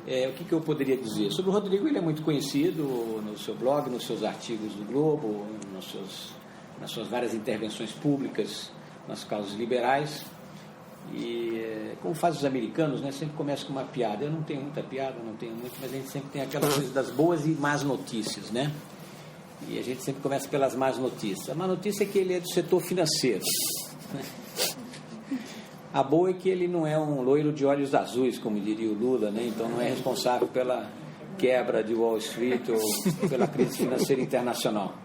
O que eu poderia dizer? Sobre o Rodrigo, ele é muito conhecido no seu blog, nos seus artigos do Globo, nas suas várias intervenções públicas nas causas liberais. E como fazem os americanos, né, sempre começa com uma piada. Eu não tenho muita piada, mas a gente sempre tem aquela coisa das boas e más notícias, né? E a gente sempre começa pelas más notícias. A má notícia é que ele é do setor financeiro. A boa é que ele não é um loiro de olhos azuis, como diria o Lula, né? Então não é responsável pela quebra de Wall Street ou pela crise financeira internacional.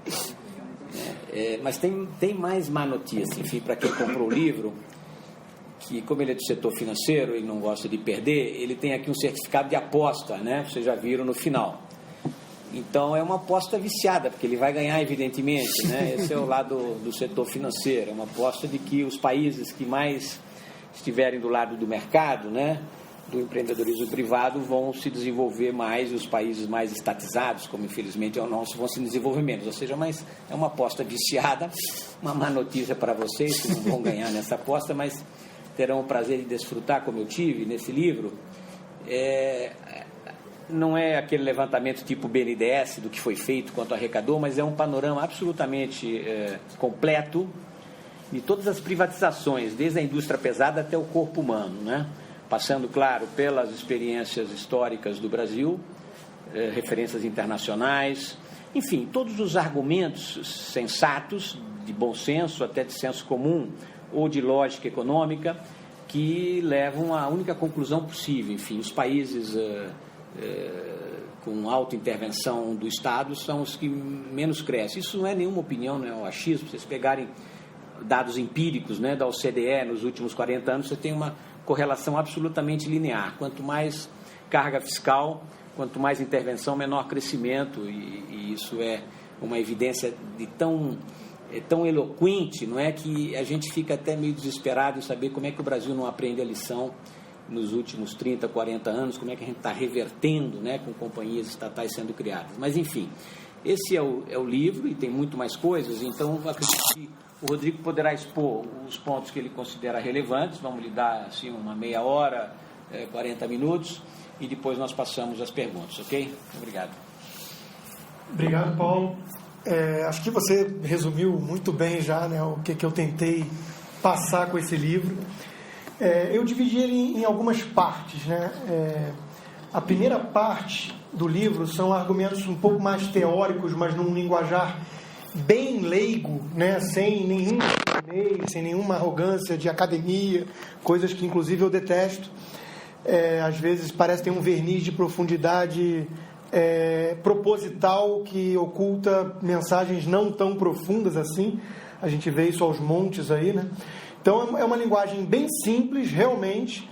Mas tem mais má notícia, enfim, para quem comprou o livro, que como ele é do setor financeiro e não gosta de perder, ele tem aqui um certificado de aposta, né? Vocês já viram no final. Então é uma aposta viciada, porque ele vai ganhar, evidentemente, né? Esse é o lado do setor financeiro, é uma aposta de que os países que mais estiverem do lado do mercado, né, do empreendedorismo privado, vão se desenvolver mais, e os países mais estatizados, como infelizmente é o nosso, vão se desenvolver menos. Ou seja, mas é uma aposta viciada, uma má notícia para vocês que não vão ganhar nessa aposta, mas terão o prazer de desfrutar, como eu tive nesse livro. Não é aquele levantamento tipo BNDES do que foi feito, quanto arrecadou, mas é um panorama absolutamente completo de todas as privatizações, desde a indústria pesada até o corpo humano, né? Passando, claro, pelas experiências históricas do Brasil, referências internacionais, enfim, todos os argumentos sensatos, de bom senso, até de senso comum, ou de lógica econômica, que levam à única conclusão possível. Enfim, os países com alta intervenção do Estado são os que menos crescem. Isso não é nenhuma opinião, não é um achismo. Vocês pegarem dados empíricos, né, da OCDE nos últimos 40 anos, você tem uma correlação absolutamente linear. Quanto mais carga fiscal, quanto mais intervenção, menor crescimento, e isso é uma evidência de tão eloquente, não é, que a gente fica até meio desesperado em saber como é que o Brasil não aprende a lição nos últimos 30, 40 anos, como é que a gente está revertendo, né, com companhias estatais sendo criadas. Mas, enfim, esse é o livro, e tem muito mais coisas, então acredito que o Rodrigo poderá expor os pontos que ele considera relevantes. Vamos lhe dar assim, uma meia hora, 40 minutos, e depois nós passamos as perguntas, ok? Obrigado. Obrigado, Paulo. Acho que você resumiu muito bem já, né, o que eu tentei passar com esse livro. Eu dividi ele em algumas partes, né? A primeira parte do livro são argumentos um pouco mais teóricos, mas num linguajar bem leigo, né? Sem nenhuma arrogância de academia, coisas que inclusive eu detesto. Às vezes parece ter um verniz de profundidade proposital que oculta mensagens não tão profundas assim. A gente vê isso aos montes aí, né? Então é uma linguagem bem simples, realmente,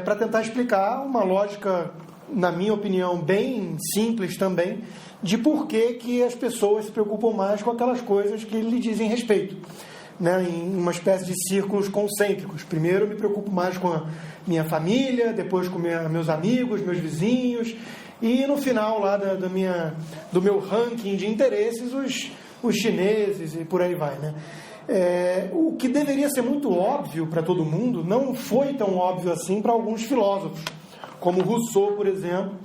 para tentar explicar uma lógica, na minha opinião, bem simples também, de por que as pessoas se preocupam mais com aquelas coisas que lhe dizem respeito, né? Em uma espécie de círculos concêntricos. Primeiro eu me preocupo mais com a minha família, depois com meus amigos, meus vizinhos, e no final lá do meu ranking de interesses, os chineses e por aí vai, né? O que deveria ser muito óbvio para todo mundo não foi tão óbvio assim para alguns filósofos, como Rousseau, por exemplo,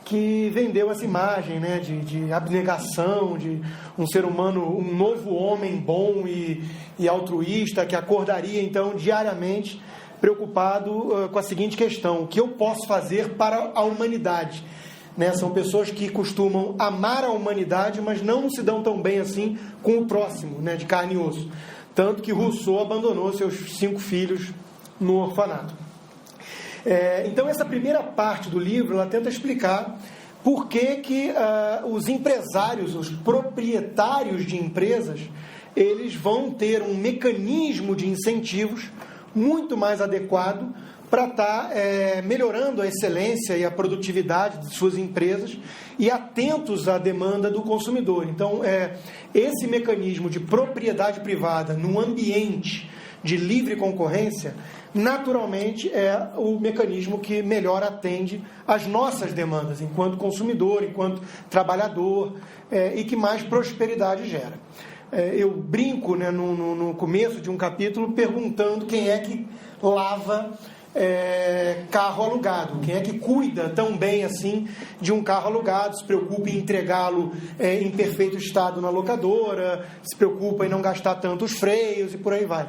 que vendeu essa imagem, né, de abnegação, de um ser humano, um novo homem bom e altruísta, que acordaria então diariamente preocupado com a seguinte questão: o que eu posso fazer para a humanidade? Né? São pessoas que costumam amar a humanidade, mas não se dão tão bem assim com o próximo, né, de carne e osso. Tanto que Rousseau abandonou seus 5 filhos no orfanato. Então, essa primeira parte do livro, ela tenta explicar por que os empresários, os proprietários de empresas, eles vão ter um mecanismo de incentivos muito mais adequado para estar melhorando a excelência e a produtividade de suas empresas e atentos à demanda do consumidor. Então, esse mecanismo de propriedade privada num ambiente de livre concorrência, naturalmente é o mecanismo que melhor atende às nossas demandas, enquanto consumidor, enquanto trabalhador, e que mais prosperidade gera. Eu brinco, né, no começo de um capítulo perguntando quem é que lava carro alugado? Quem é que cuida tão bem assim de um carro alugado, se preocupa em entregá-lo em perfeito estado na locadora, se preocupa em não gastar tantos freios e por aí vai.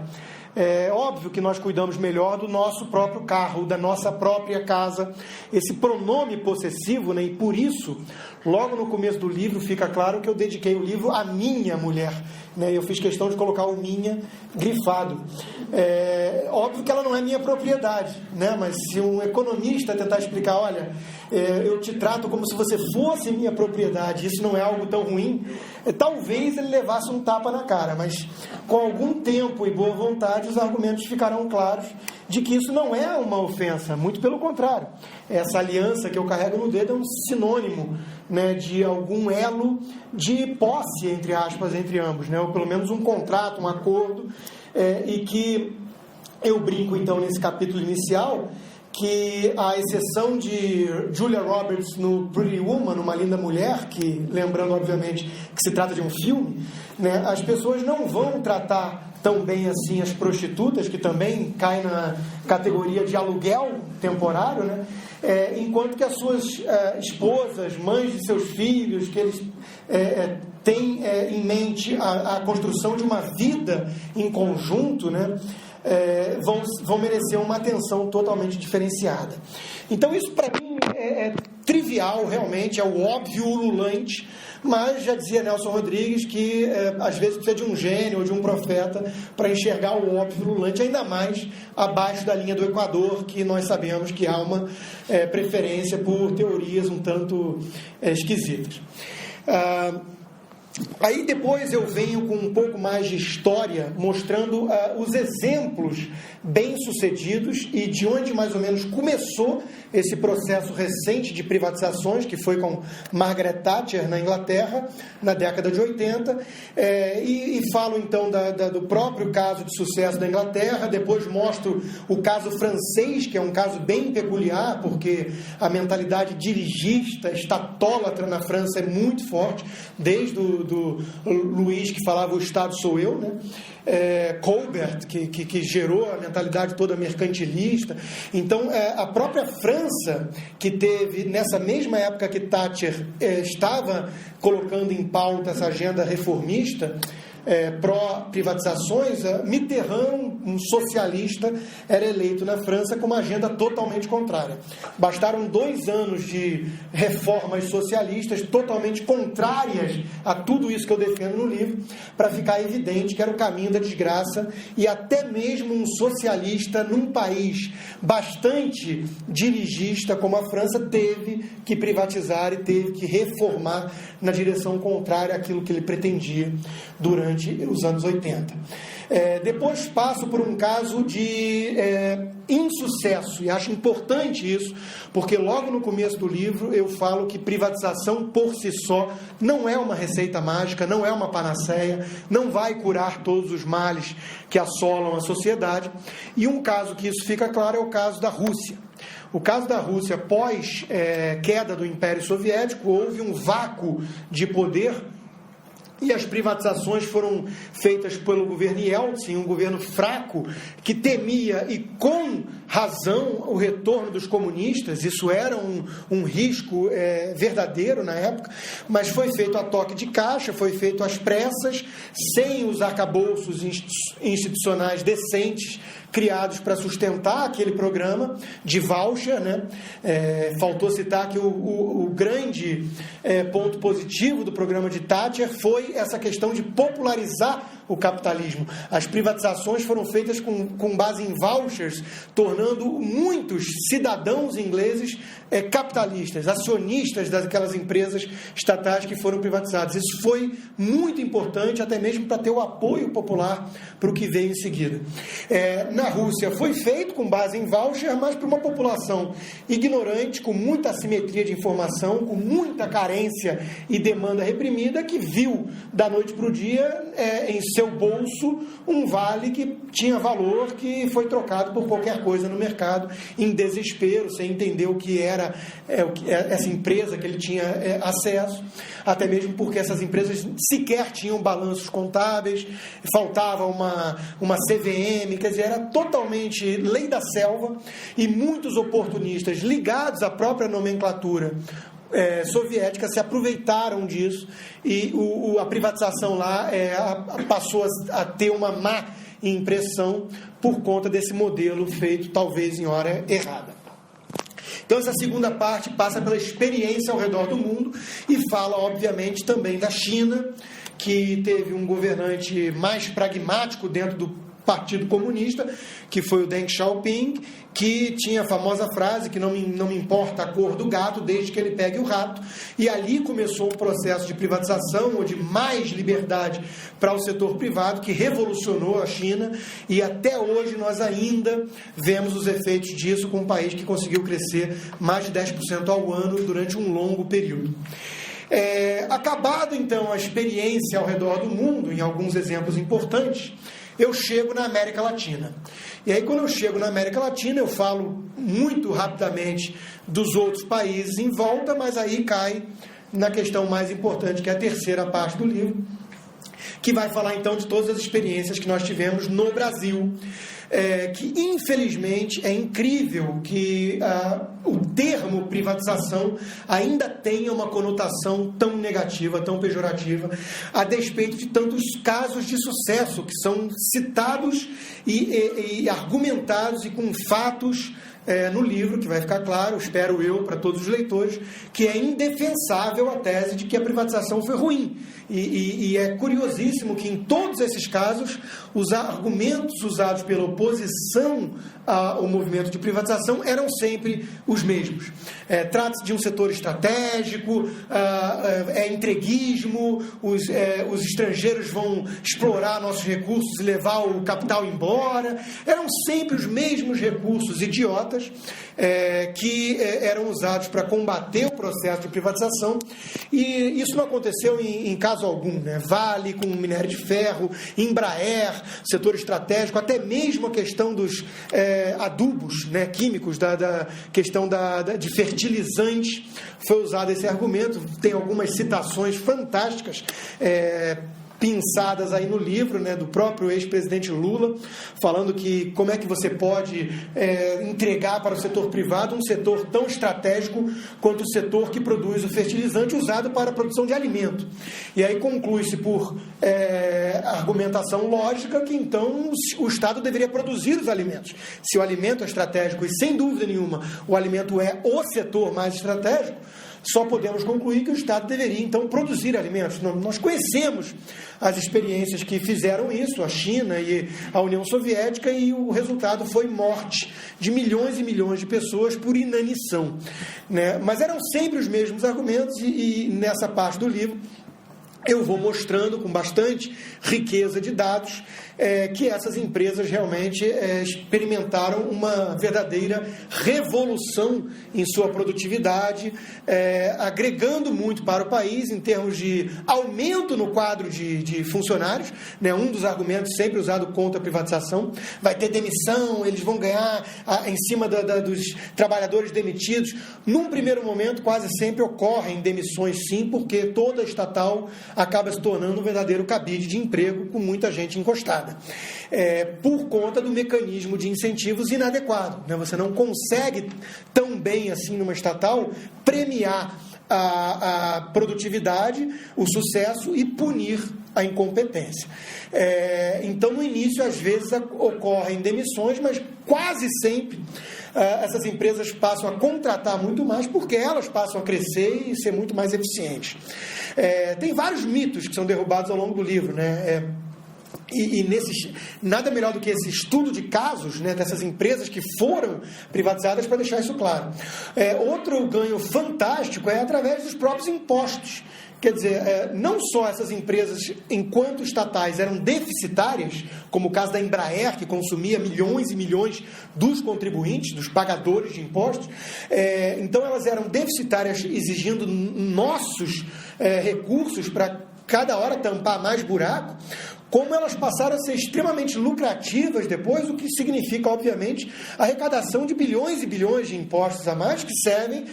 É óbvio que nós cuidamos melhor do nosso próprio carro, da nossa própria casa. Esse pronome possessivo, né? E por isso, logo no começo do livro, fica claro que eu dediquei o livro à minha mulher, né? Eu fiz questão de colocar o minha grifado. Óbvio que ela não é minha propriedade, né? Mas se um economista tentar explicar, olha, eu te trato como se você fosse minha propriedade, isso não é algo tão ruim, talvez ele levasse um tapa na cara, mas com algum tempo e boa vontade, os argumentos ficarão claros de que isso não é uma ofensa, muito pelo contrário. Essa aliança que eu carrego no dedo é um sinônimo, né, de algum elo de posse, entre aspas, entre ambos, né, ou pelo menos um contrato, um acordo, e que eu brinco então nesse capítulo inicial, que a exceção de Julia Roberts no Pretty Woman, Uma Linda Mulher, que, lembrando obviamente que se trata de um filme, né, as pessoas não vão tratar tão bem assim as prostitutas, que também caem na categoria de aluguel temporário, né, enquanto que as suas esposas, mães de seus filhos, que eles têm em mente a construção de uma vida em conjunto, né, vão merecer uma atenção totalmente diferenciada. Então isso para mim é trivial, realmente, é o óbvio ululante, mas já dizia Nelson Rodrigues que às vezes precisa de um gênio ou de um profeta para enxergar o óbvio ululante, ainda mais abaixo da linha do Equador, que nós sabemos que há uma preferência por teorias um tanto esquisitas. Aí depois eu venho com um pouco mais de história, mostrando os exemplos bem-sucedidos e de onde mais ou menos começou esse processo recente de privatizações, que foi com Margaret Thatcher na Inglaterra, na década de 80, e falo então do próprio caso de sucesso da Inglaterra, depois mostro o caso francês, que é um caso bem peculiar, porque a mentalidade dirigista, estatólatra na França é muito forte, desde do Luís, que falava o Estado sou eu, né? Colbert, que gerou a mentalidade toda mercantilista. Então, a própria França, que teve, nessa mesma época que Thatcher estava colocando em pauta essa agenda reformista, pró-privatizações, Mitterrand, um socialista, era eleito na França com uma agenda totalmente contrária. Bastaram 2 anos de reformas socialistas totalmente contrárias a tudo isso que eu defendo no livro, para ficar evidente que era o caminho da desgraça, e até mesmo um socialista num país bastante dirigista como a França teve que privatizar e teve que reformar na direção contrária àquilo que ele pretendia durante os anos 80. Depois passo por um caso de insucesso, e acho importante isso, porque logo no começo do livro eu falo que privatização por si só não é uma receita mágica, não é uma panaceia, não vai curar todos os males que assolam a sociedade, e um caso que isso fica claro é o caso da Rússia. O caso da Rússia, pós queda do Império Soviético, houve um vácuo de poder, e as privatizações foram feitas pelo governo Yeltsin, um governo fraco, que temia, e com razão, o retorno dos comunistas. Isso era um risco verdadeiro na época, mas foi feito a toque de caixa, foi feito às pressas, sem os arcabouços institucionais decentes criados para sustentar aquele programa de voucher, né? Faltou citar que o grande ponto positivo do programa de Thatcher foi essa questão de popularizar o capitalismo. As privatizações foram feitas com base em vouchers, tornando muitos cidadãos ingleses capitalistas, acionistas daquelas empresas estatais que foram privatizadas. Isso foi muito importante, até mesmo para ter o apoio popular para o que veio em seguida. Na Rússia foi feito com base em voucher, mas para uma população ignorante, com muita assimetria de informação, com muita carência e demanda reprimida, que viu da noite para o dia em seu bolso um vale que tinha valor, que foi trocado por qualquer coisa no mercado, em desespero, sem entender o que era era essa empresa que ele tinha acesso, até mesmo porque essas empresas sequer tinham balanços contábeis, faltava uma CVM, quer dizer, era totalmente lei da selva, e muitos oportunistas ligados à própria nomenclatura soviética se aproveitaram disso, e a privatização lá passou a ter uma má impressão por conta desse modelo feito talvez em hora errada. Então essa segunda parte passa pela experiência ao redor do mundo e fala obviamente também da China, que teve um governante mais pragmático dentro do Partido Comunista, que foi o Deng Xiaoping, que tinha a famosa frase que não me importa a cor do gato desde que ele pegue o rato, e ali começou um processo de privatização ou de mais liberdade para o setor privado que revolucionou a China, e até hoje nós ainda vemos os efeitos disso com um país que conseguiu crescer mais de 10% ao ano durante um longo período. Acabado então a experiência ao redor do mundo, em alguns exemplos importantes, eu chego na América Latina. E aí, quando eu chego na América Latina, eu falo muito rapidamente dos outros países em volta, mas aí cai na questão mais importante, que é a terceira parte do livro, que vai falar então de todas as experiências que nós tivemos no Brasil, que infelizmente é incrível que o termo privatização ainda tenha uma conotação tão negativa, tão pejorativa, a despeito de tantos casos de sucesso que são citados e argumentados e com fatos no livro, que vai ficar claro, espero eu, para todos os leitores, que é indefensável a tese de que a privatização foi ruim. E é curiosíssimo que em todos esses casos os argumentos usados pela oposição ao movimento de privatização eram sempre os mesmos. Trata-se de um setor estratégico, entreguismo, os estrangeiros vão explorar nossos recursos e levar o capital embora. Eram sempre os mesmos recursos idiotas que eram usados para combater o processo de privatização, e isso não aconteceu em caso algum, né? Vale com minério de ferro, Embraer, setor estratégico, até mesmo a questão dos adubos, né, químicos, da questão de fertilizantes, foi usado esse argumento. Tem algumas citações fantásticas pinçadas aí no livro, né, do próprio ex-presidente Lula, falando que como é que você pode entregar para o setor privado um setor tão estratégico quanto o setor que produz o fertilizante usado para a produção de alimento. E aí conclui-se por argumentação lógica que então o Estado deveria produzir os alimentos. Se o alimento é estratégico, e sem dúvida nenhuma o alimento é o setor mais estratégico, só podemos concluir que o Estado deveria, então, produzir alimentos. Nós conhecemos as experiências que fizeram isso, a China e a União Soviética, e o resultado foi morte de milhões e milhões de pessoas por inanição, né? Mas eram sempre os mesmos argumentos, e nessa parte do livro eu vou mostrando com bastante riqueza de dados que essas empresas realmente experimentaram uma verdadeira revolução em sua produtividade, agregando muito para o país em termos de aumento no quadro de funcionários, né? Um dos argumentos sempre usado contra a privatização: vai ter demissão, eles vão ganhar em cima dos trabalhadores demitidos. Num primeiro momento, quase sempre ocorrem demissões, sim, porque toda estatal acaba se tornando um verdadeiro cabide de emprego com muita gente encostada, por conta do mecanismo de incentivos inadequado, né? Você não consegue tão bem assim numa estatal premiar a produtividade, o sucesso, e punir a incompetência. Então, no início, às vezes ocorrem demissões, mas quase sempre essas empresas passam a contratar muito mais, porque elas passam a crescer e ser muito mais eficientes. Tem vários mitos que são derrubados ao longo do livro, né? Nada melhor do que esse estudo de casos, né, dessas empresas que foram privatizadas para deixar isso claro. Outro ganho fantástico é através dos próprios impostos. Quer dizer, não só essas empresas, enquanto estatais, eram deficitárias, como o caso da Embraer, que consumia milhões e milhões dos contribuintes, dos pagadores de impostos, então elas eram deficitárias, exigindo nossos recursos para cada hora tampar mais buraco, como elas passaram a ser extremamente lucrativas depois, o que significa, obviamente, a arrecadação de bilhões e bilhões de impostos a mais que servem,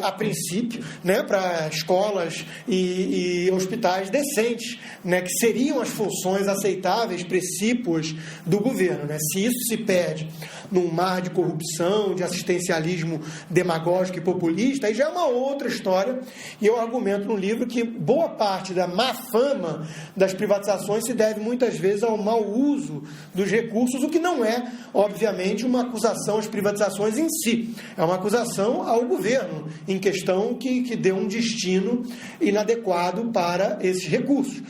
a princípio, né, para escolas e hospitais decentes, né, que seriam as funções aceitáveis, precípuas do governo. Né? Se isso se perde num mar de corrupção, de assistencialismo demagógico e populista, aí já é uma outra história, e eu argumento no livro que boa parte da má fama das privatizações se deve muitas vezes ao mau uso dos recursos, o que não é, obviamente, uma acusação às privatizações em si, é uma acusação ao governo em questão que deu um destino inadequado para esses recursos.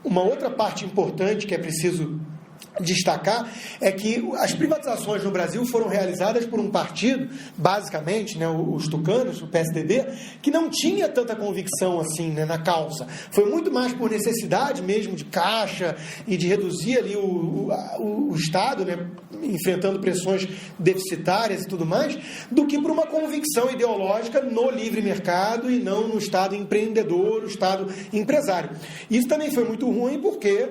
Uma outra parte importante que é preciso destacar é que as privatizações no Brasil foram realizadas por um partido, basicamente, né, os tucanos, o PSDB, que não tinha tanta convicção assim, né, na causa. Foi muito mais por necessidade mesmo de caixa e de reduzir ali o Estado, né, enfrentando pressões deficitárias e tudo mais, do que por uma convicção ideológica no livre mercado e não no Estado empreendedor, o Estado empresário. Isso também foi muito ruim porque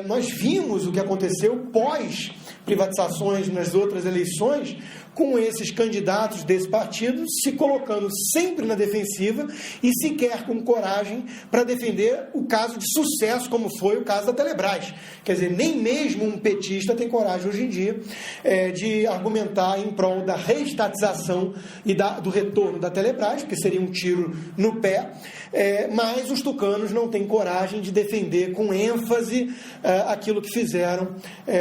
nós vimos o que aconteceu pós-privatizações nas outras eleições, com esses candidatos desse partido se colocando sempre na defensiva e sequer com coragem para defender o caso de sucesso, como foi o caso da Telebrás. Quer dizer, nem mesmo um petista tem coragem hoje em dia de argumentar em prol da reestatização e do retorno da Telebrás, porque seria um tiro no pé, mas os tucanos não têm coragem de defender com ênfase aquilo que fizeram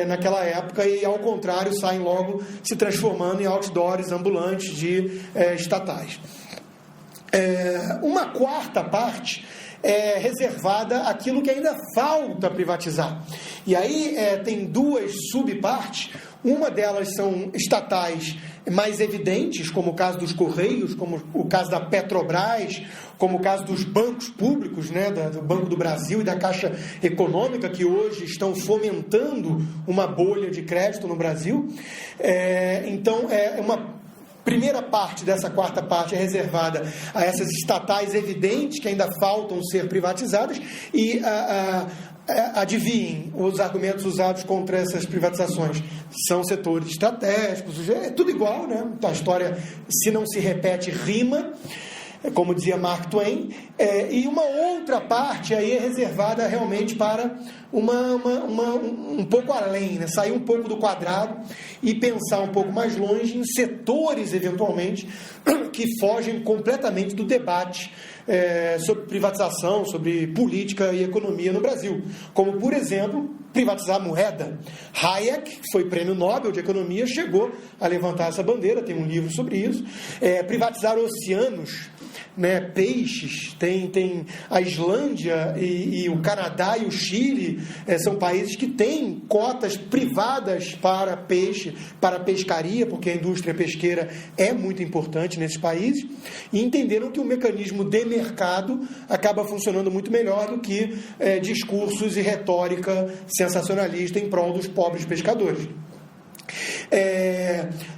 naquela época e, ao contrário, saem logo se transformando em outdoors ambulantes de estatais. Uma quarta parte é reservada àquilo que ainda falta privatizar. E aí tem duas subpartes. Uma delas são estatais mais evidentes, como o caso dos Correios, como o caso da Petrobras, como o caso dos bancos públicos, né, do Banco do Brasil e da Caixa Econômica, que hoje estão fomentando uma bolha de crédito no Brasil. Então, uma primeira parte dessa quarta parte é reservada a essas estatais evidentes que ainda faltam ser privatizadas e adivinhem os argumentos usados contra essas privatizações. São setores estratégicos, é tudo igual, né? A história, se não se repete, rima, como dizia Mark Twain, e uma outra parte aí é reservada realmente para um pouco além, né? Sair um pouco do quadrado e pensar um pouco mais longe em setores, eventualmente, que fogem completamente do debate sobre privatização, sobre política e economia no Brasil, como, por exemplo, privatizar a moeda. Hayek, que foi prêmio Nobel de Economia, chegou a levantar essa bandeira, tem um livro sobre isso. Privatizar oceanos, né, peixes, tem a Islândia e o Canadá e o Chile, são países que têm cotas privadas para peixe, para pescaria, porque a indústria pesqueira é muito importante nesses países, e entenderam que o mecanismo de mercado acaba funcionando muito melhor do que discursos e retórica sensacionalista em prol dos pobres pescadores.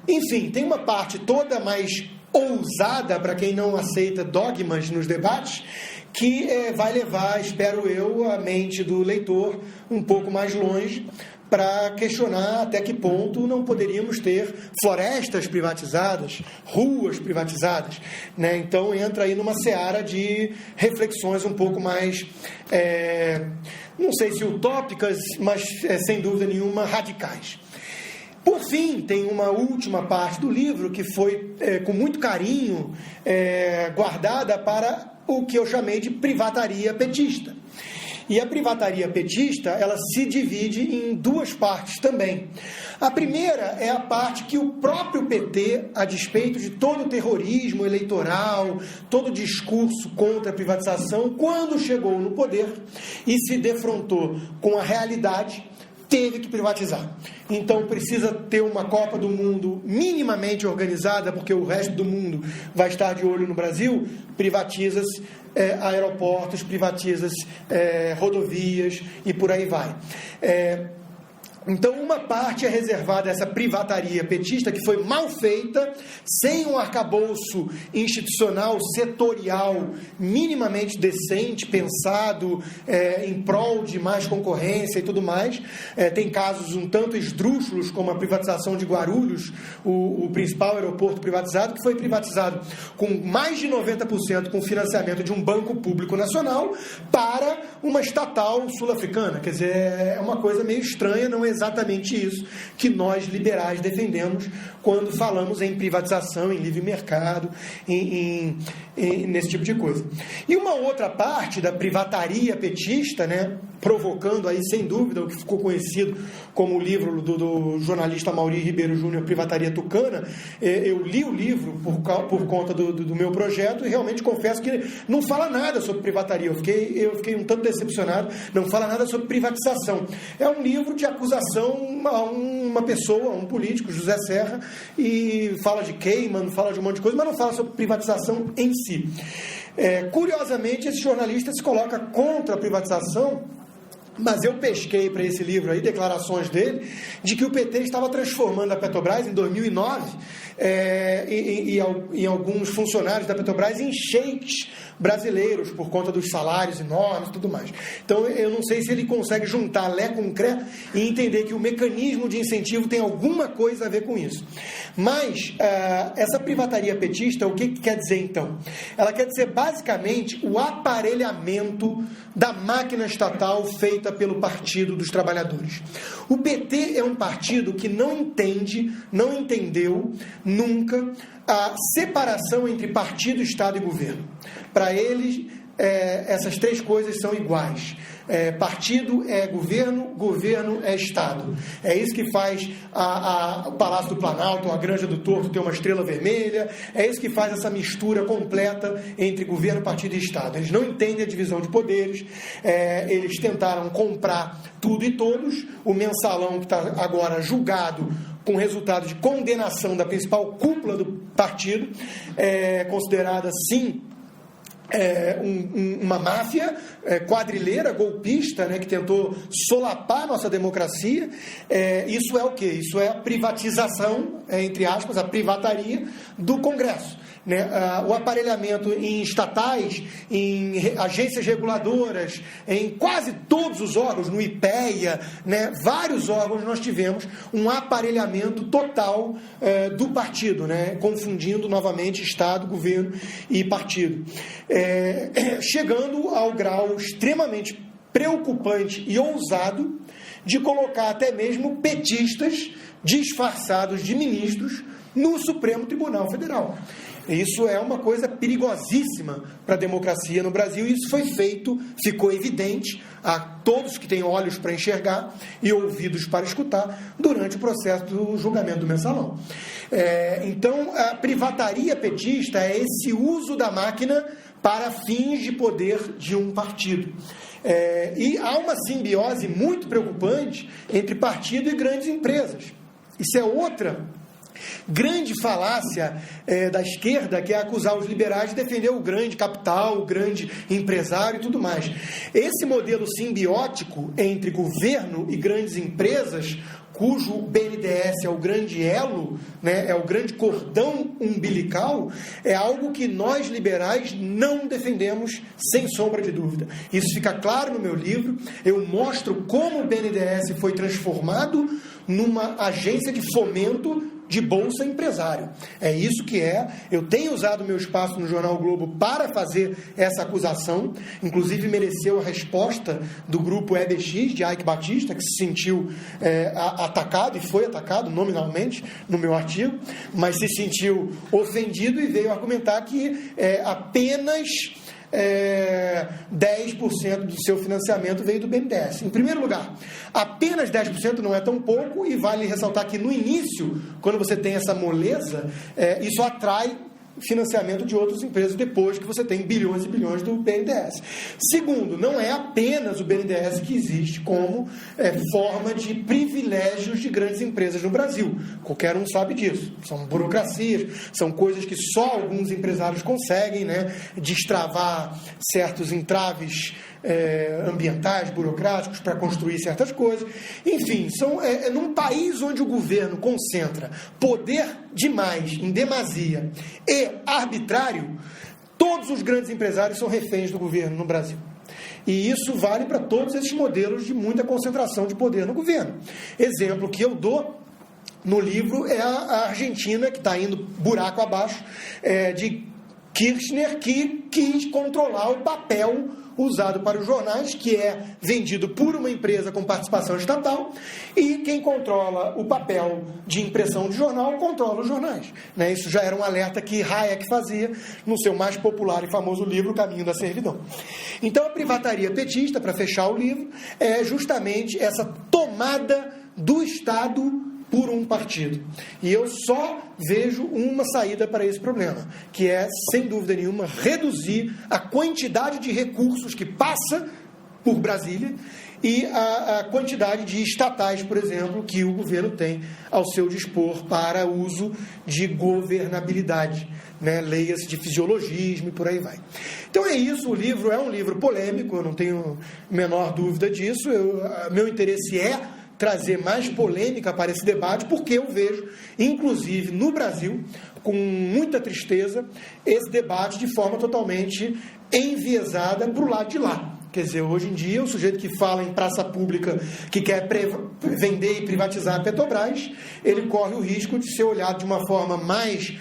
Enfim, tem uma parte toda mais ousada para quem não aceita dogmas nos debates, que vai levar, espero eu, a mente do leitor um pouco mais longe para questionar até que ponto não poderíamos ter florestas privatizadas, ruas privatizadas, né? Então entra aí numa seara de reflexões um pouco mais, não sei se utópicas, mas sem dúvida nenhuma radicais. Por fim, tem uma última parte do livro que foi com muito carinho guardada para o que eu chamei de privataria petista. E a privataria petista, ela se divide em duas partes também. A primeira é a parte que o próprio PT, a despeito de todo o terrorismo eleitoral, todo o discurso contra a privatização, quando chegou no poder e se defrontou com a realidade, teve que privatizar. Então precisa ter uma Copa do Mundo minimamente organizada, porque o resto do mundo vai estar de olho no Brasil, privatiza-se aeroportos, privatiza-se rodovias e por aí vai. Então, uma parte é reservada a essa privataria petista que foi mal feita, sem um arcabouço institucional, setorial, minimamente decente, pensado em prol de mais concorrência e tudo mais. Tem casos um tanto esdrúxulos, como a privatização de Guarulhos, o principal aeroporto privatizado, que foi privatizado com mais de 90% com financiamento de um banco público nacional para uma estatal sul-africana. Quer dizer, é uma coisa meio estranha, não é exatamente isso que nós liberais defendemos quando falamos em privatização, em livre mercado, nesse tipo de coisa. E uma outra parte da privataria petista, né, provocando aí, sem dúvida, o que ficou conhecido como o livro do jornalista Mauri Ribeiro Júnior, Privataria Tucana. Eu li o livro por conta do meu projeto e realmente confesso que não fala nada sobre privataria. Eu fiquei um tanto decepcionado. Não fala nada sobre privatização. É um livro de acusação a uma pessoa, a um político, José Serra, e fala de Cayman, fala de um monte de coisa, mas não fala sobre privatização em si. Curiosamente, esse jornalista se coloca contra a privatização, mas eu pesquei para esse livro aí declarações dele de que o PT estava transformando a Petrobras em 2009 e alguns funcionários da Petrobras em sheiks brasileiros por conta dos salários enormes e tudo mais. Então eu não sei se ele consegue juntar Lé com Cré e entender que o mecanismo de incentivo tem alguma coisa a ver com isso. Mas essa privataria petista, o que quer dizer então? Ela quer dizer basicamente o aparelhamento da máquina estatal feita pelo Partido dos Trabalhadores. O PT é um partido que não entendeu nunca a separação entre partido, Estado e governo. Para eles, essas três coisas são iguais. Partido é governo, governo é Estado. É isso que faz o Palácio do Planalto, a Granja do Torto ter uma estrela vermelha. É isso que faz essa mistura completa entre governo, partido e Estado. Eles não entendem a divisão de poderes. Eles tentaram comprar tudo e todos. O mensalão, que está agora julgado com resultado de condenação da principal cúpula do partido, considerada, sim, uma máfia quadrilheira, golpista, né, que tentou solapar a nossa democracia. Isso é o quê? Isso é a privatização, entre aspas, a privataria do Congresso. Né? O aparelhamento em estatais, em agências reguladoras, em quase todos os órgãos, no IPEA, né? Vários órgãos nós tivemos um aparelhamento total do partido, né? Confundindo novamente Estado, governo e partido. Chegando ao grau extremamente preocupante e ousado de colocar até mesmo petistas disfarçados de ministros no Supremo Tribunal Federal. Isso é uma coisa perigosíssima para a democracia no Brasil, e isso foi feito, ficou evidente a todos que têm olhos para enxergar e ouvidos para escutar durante o processo do julgamento do mensalão. Então, a privataria petista é esse uso da máquina para fins de poder de um partido. E há uma simbiose muito preocupante entre partido e grandes empresas. Isso é outra grande falácia da esquerda, que é acusar os liberais de defender o grande capital, o grande empresário e tudo mais. Esse modelo simbiótico entre governo e grandes empresas, cujo BNDES é o grande elo, né, é o grande cordão umbilical, é algo que nós liberais não defendemos, sem sombra de dúvida. Isso fica claro no meu livro. Eu mostro como o BNDES foi transformado numa agência de fomento de bolsa empresário. É isso que é. Eu tenho usado o meu espaço no Jornal Globo para fazer essa acusação, inclusive mereceu a resposta do grupo EBX, de Ike Batista, que se sentiu atacado, e foi atacado nominalmente no meu artigo, mas se sentiu ofendido e veio argumentar que apenas 10% do seu financiamento veio do BNDES. Em primeiro lugar, apenas 10% não é tão pouco, e vale ressaltar que no início, quando você tem essa moleza, isso atrai financiamento de outras empresas depois que você tem bilhões e bilhões do BNDES. Segundo, não é apenas o BNDES que existe como forma de privilégios de grandes empresas no Brasil. Qualquer um sabe disso. São burocracias, são coisas que só alguns empresários conseguem, né, destravar certos entraves ambientais, burocráticos para construir certas coisas. Enfim, num país onde o governo concentra poder demais, em demasia, e arbitrário, todos os grandes empresários são reféns do governo no Brasil. E isso vale para todos esses modelos de muita concentração de poder no governo. Exemplo que eu dou no livro é a Argentina, que está indo buraco abaixo, de Kirchner, que quis controlar o papel usado para os jornais, que é vendido por uma empresa com participação estatal, e quem controla o papel de impressão de jornal controla os jornais. Isso já era um alerta que Hayek fazia no seu mais popular e famoso livro, O Caminho da Servidão. Então, a privataria petista, para fechar o livro, é justamente essa tomada do Estado por um partido. E eu só vejo uma saída para esse problema, que é, sem dúvida nenhuma, reduzir a quantidade de recursos que passa por Brasília e a quantidade de estatais, por exemplo, que o governo tem ao seu dispor para uso de governabilidade, leia-se de fisiologismo e por aí vai. Então é isso, o livro é um livro polêmico, eu não tenho a menor dúvida disso, meu interesse é trazer mais polêmica para esse debate, porque eu vejo, inclusive no Brasil, com muita tristeza, esse debate de forma totalmente enviesada para o lado de lá. Quer dizer, hoje em dia, o sujeito que fala em praça pública que quer vender e privatizar a Petrobras, ele corre o risco de ser olhado de uma forma mais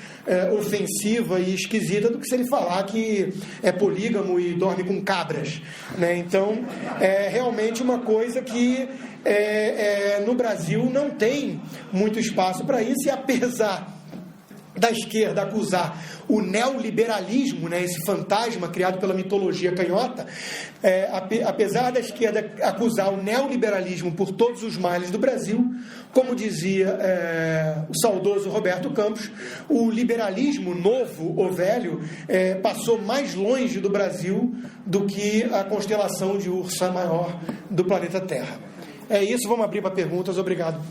ofensiva e esquisita do que se ele falar que é polígamo e dorme com cabras. Então, é realmente uma coisa que no Brasil não tem muito espaço para isso, e apesar da esquerda acusar o neoliberalismo, esse fantasma criado pela mitologia canhota, apesar da esquerda acusar o neoliberalismo por todos os males do Brasil, como dizia o saudoso Roberto Campos, o liberalismo novo ou velho passou mais longe do Brasil do que a constelação de Ursa Maior do planeta Terra. É isso, vamos abrir para perguntas. Obrigado.